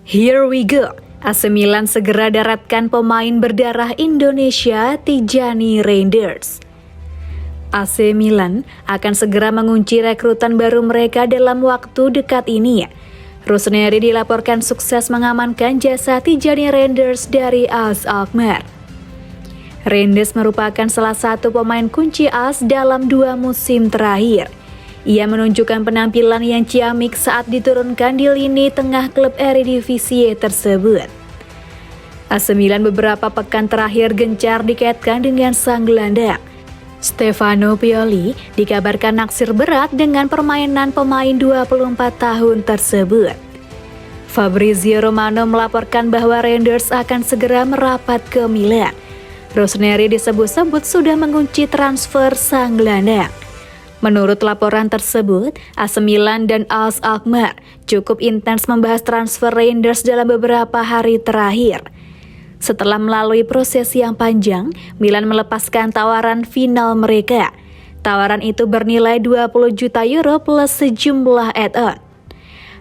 Here we go. AC Milan segera daratkan pemain berdarah Indonesia Tijani Reinders. AC Milan akan segera mengunci rekrutan baru mereka dalam waktu dekat ini. Rossoneri dilaporkan sukses mengamankan jasa Tijani Reinders dari AS Alkmaar. Reinders merupakan salah satu pemain kunci AS dalam 2 musim terakhir. Ia menunjukkan penampilan yang ciamik saat diturunkan di lini tengah klub Eredivisie tersebut. AC Milan beberapa pekan terakhir gencar dikaitkan dengan sang gelandang. Stefano Pioli dikabarkan naksir berat dengan permainan pemain 24 tahun tersebut. Fabrizio Romano melaporkan bahwa Reinders akan segera merapat ke Milan. Rossoneri disebut-sebut sudah mengunci transfer sang gelandang. Menurut laporan tersebut, AC Milan dan AS Alkmaar cukup intens membahas transfer Reinders dalam beberapa hari terakhir. Setelah melalui proses yang panjang, Milan melepaskan tawaran final mereka. Tawaran itu bernilai 20 juta euro plus sejumlah add-on.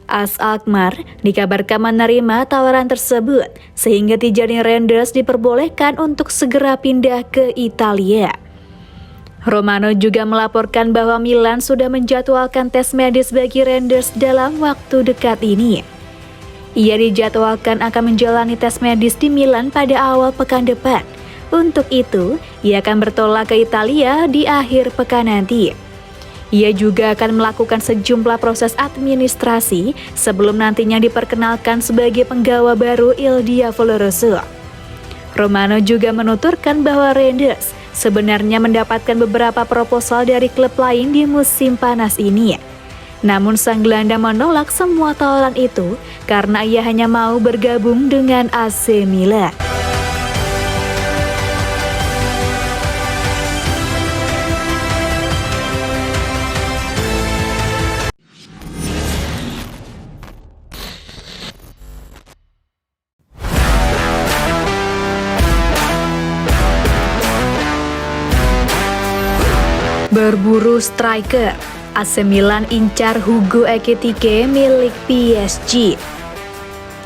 AS Alkmaar dikabarkan menerima tawaran tersebut, sehingga Tijani Reinders diperbolehkan untuk segera pindah ke Italia. Romano juga melaporkan bahwa Milan sudah menjadwalkan tes medis bagi Reinders dalam waktu dekat ini. Ia dijadwalkan akan menjalani tes medis di Milan pada awal pekan depan. Untuk itu, ia akan bertolak ke Italia di akhir pekan nanti. Ia juga akan melakukan sejumlah proses administrasi sebelum nantinya diperkenalkan sebagai penggawa baru Il Diavolo Rosso. Romano juga menuturkan bahwa Reinders sebenarnya mendapatkan beberapa proposal dari klub lain di musim panas ini. Namun sang gelandang menolak semua tawaran itu karena ia hanya mau bergabung dengan AC Milan. Berburu striker, AC Milan incar Hugo Ekitike milik PSG.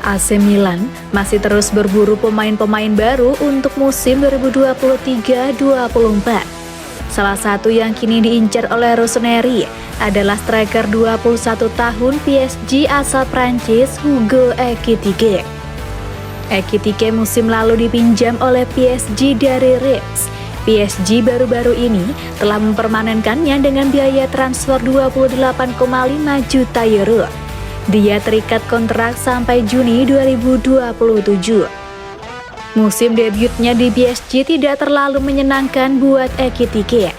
AC Milan masih terus berburu pemain-pemain baru untuk musim 2023-24. Salah satu yang kini diincar oleh Rossoneri adalah striker 21 tahun PSG asal Prancis Hugo Ekitike. Ekitike musim lalu dipinjam oleh PSG dari Reims. PSG baru-baru ini telah mempermanenkannya dengan biaya transfer 28,5 juta euro. Dia terikat kontrak sampai Juni 2027. Musim debutnya di PSG tidak terlalu menyenangkan buat Ekitike.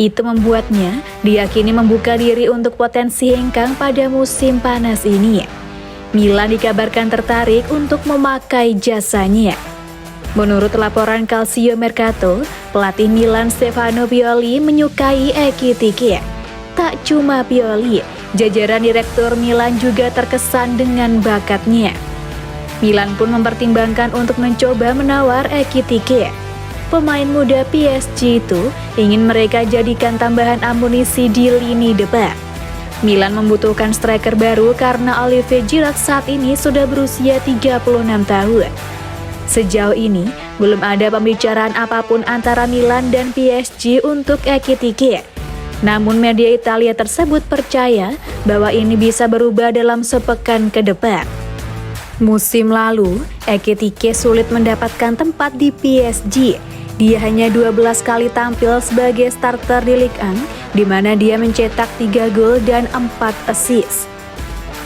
Itu membuatnya diyakini membuka diri untuk potensi hengkang pada musim panas ini. Milan dikabarkan tertarik untuk memakai jasanya. Menurut laporan Calcio Mercato, pelatih Milan Stefano Pioli menyukai Ekitike. Tak cuma Pioli, jajaran direktur Milan juga terkesan dengan bakatnya. Milan pun mempertimbangkan untuk mencoba menawar Ekitike. Pemain muda PSG itu ingin mereka jadikan tambahan amunisi di lini depan. Milan membutuhkan striker baru karena Olivier Giroud saat ini sudah berusia 36 tahun. Sejauh ini, belum ada pembicaraan apapun antara Milan dan PSG untuk Ekitike. Namun media Italia tersebut percaya bahwa ini bisa berubah dalam sepekan ke depan. Musim lalu, Ekitike sulit mendapatkan tempat di PSG. Dia hanya 12 kali tampil sebagai starter di Ligue 1, di mana dia mencetak 3 gol dan 4 assist.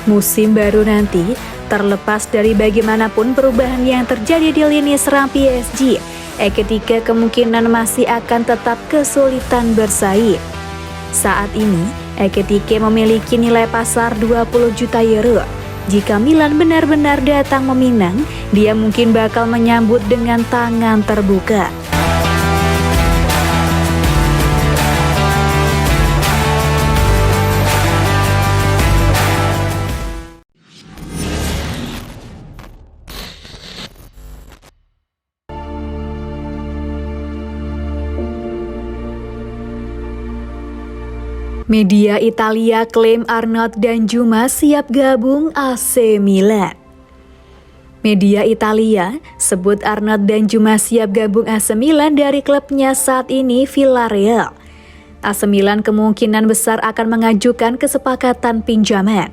Musim baru nanti, terlepas dari bagaimanapun perubahan yang terjadi di lini serang PSG, Ekitike kemungkinan masih akan tetap kesulitan bersaing. Saat ini, Ekitike memiliki nilai pasar 20 juta euro. Jika Milan benar-benar datang meminang, dia mungkin bakal menyambut dengan tangan terbuka. Media Italia klaim Arnold Danjuma siap gabung AC Milan. Media Italia sebut Arnold Danjuma siap gabung AC Milan dari klubnya saat ini Villarreal. AC Milan kemungkinan besar akan mengajukan kesepakatan pinjaman.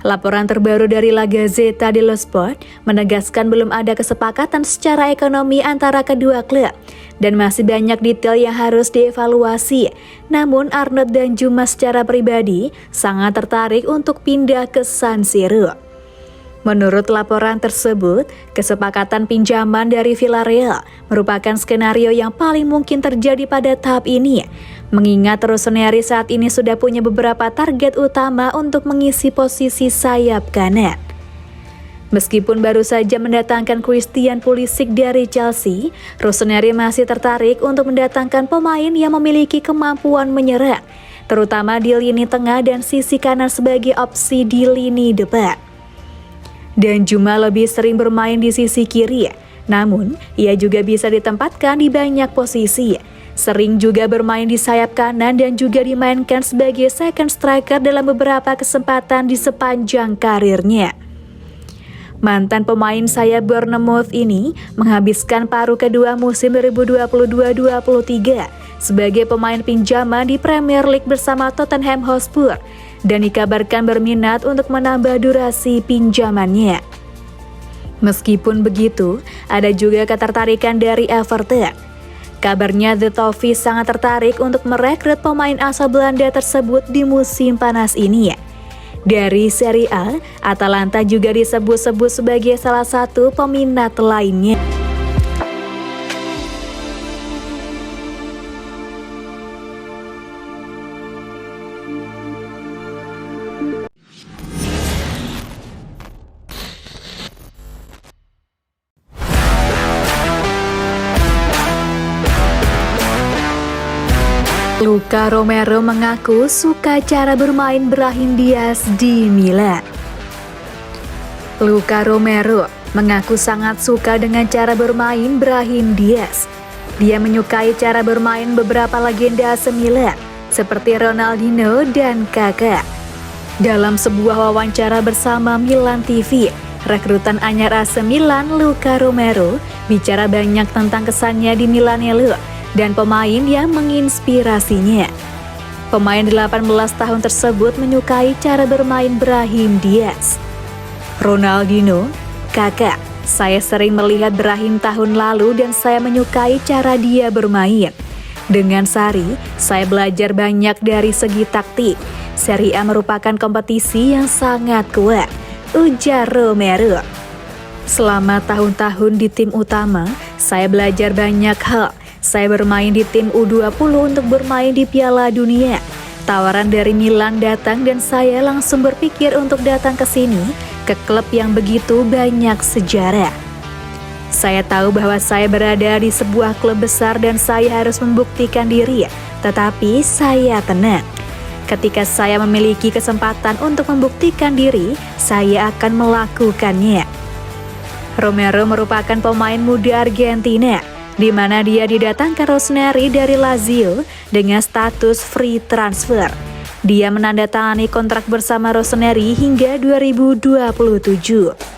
Laporan terbaru dari La Gazzetta dello Sport menegaskan belum ada kesepakatan secara ekonomi antara kedua klub dan masih banyak detail yang harus dievaluasi. Namun Arnold Danjuma secara pribadi sangat tertarik untuk pindah ke San Siro. Menurut laporan tersebut, kesepakatan pinjaman dari Villarreal merupakan skenario yang paling mungkin terjadi pada tahap ini, mengingat Rossoneri saat ini sudah punya beberapa target utama untuk mengisi posisi sayap kanan. Meskipun baru saja mendatangkan Christian Pulisic dari Chelsea, Rossoneri masih tertarik untuk mendatangkan pemain yang memiliki kemampuan menyerang, terutama di lini tengah dan sisi kanan sebagai opsi di lini depan. Danjuma lebih sering bermain di sisi kiri, namun ia juga bisa ditempatkan di banyak posisi. Sering juga bermain di sayap kanan dan juga dimainkan sebagai second striker dalam beberapa kesempatan di sepanjang karirnya. Mantan pemain sayap Bournemouth ini menghabiskan paruh kedua musim 2022-23 sebagai pemain pinjaman di Premier League bersama Tottenham Hotspur dan dikabarkan berminat untuk menambah durasi pinjamannya. Meskipun begitu, ada juga ketertarikan dari Everton. Kabarnya The Toffees sangat tertarik untuk merekrut pemain asal Belanda tersebut di musim panas ini. Dari Serie A, Atalanta juga disebut-sebut sebagai salah satu peminat lainnya. Luka Romero mengaku suka cara bermain Brahim Diaz di Milan. Luka Romero mengaku sangat suka dengan cara bermain Brahim Diaz. Dia menyukai cara bermain beberapa legenda AC Milan seperti Ronaldinho dan Kaká. Dalam sebuah wawancara bersama Milan TV, rekrutan anyar AC Milan Luka Romero bicara banyak tentang kesannya di Milanello dan pemain yang menginspirasinya. Pemain 18 tahun tersebut menyukai cara bermain Brahim Diaz. Ronaldinho, Kaká, saya sering melihat Brahim tahun lalu dan saya menyukai cara dia bermain. Dengan Sarri, saya belajar banyak dari segi taktik. Serie A merupakan kompetisi yang sangat kuat, ujar Romero. Selama tahun-tahun di tim utama, saya belajar banyak hal. Saya bermain di tim U20 untuk bermain di Piala Dunia. Tawaran dari Milan datang dan saya langsung berpikir untuk datang ke sini, ke klub yang begitu banyak sejarah. Saya tahu bahwa saya berada di sebuah klub besar dan saya harus membuktikan diri, tetapi saya tenang. Ketika saya memiliki kesempatan untuk membuktikan diri, saya akan melakukannya. Romero merupakan pemain muda Argentina, di mana dia didatangkan Rossoneri dari Lazio dengan status free transfer. Dia menandatangani kontrak bersama Rossoneri hingga 2027.